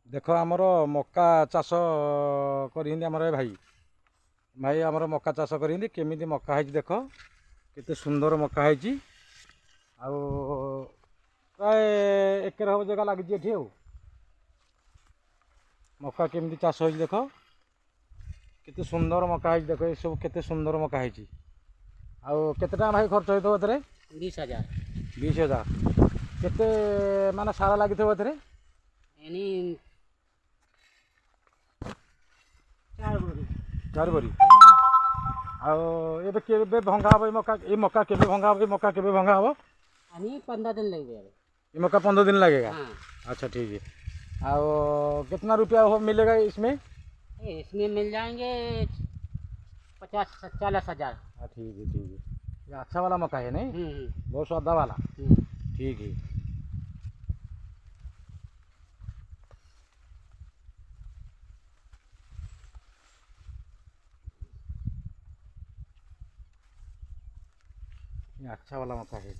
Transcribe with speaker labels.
Speaker 1: देख आमर मका चाष करिंदी आमर भाई भाई आमर मका चाष करिंदी केमिति मका है देख केते सुंदर मका है आउ प्राय एकर हम जगह लगी एठी आउ मका केमिति चाष हो देख केते सुंदर मका है देख ये सब केते सुंदर मका है आउ केते टाइम भाई खर्च होइतो एतरे
Speaker 2: 20,000
Speaker 1: 20,000 केते माने सारा लागि थो एतरे
Speaker 2: यानी 4 बोरी
Speaker 1: 4 बोरी आउ एबे केबे भंगा हबो ए मका केबे भंगा हबो मका केबे भंगा हबो
Speaker 2: यानी 15 दिन लगेगा
Speaker 1: ये मका 15 दिन लगेगा।
Speaker 2: हाँ।
Speaker 1: अच्छा ठीक है। और कितना रुपया हो मिलेगा इसमें?
Speaker 2: इसमें मिल जाएंगे 50-40,000।
Speaker 1: हाँ ठीक है ठीक है। ये अच्छा वाला मका है नहीं? बहुत स्वादा वाला। ठीक है। ये अच्छा वाला मका है।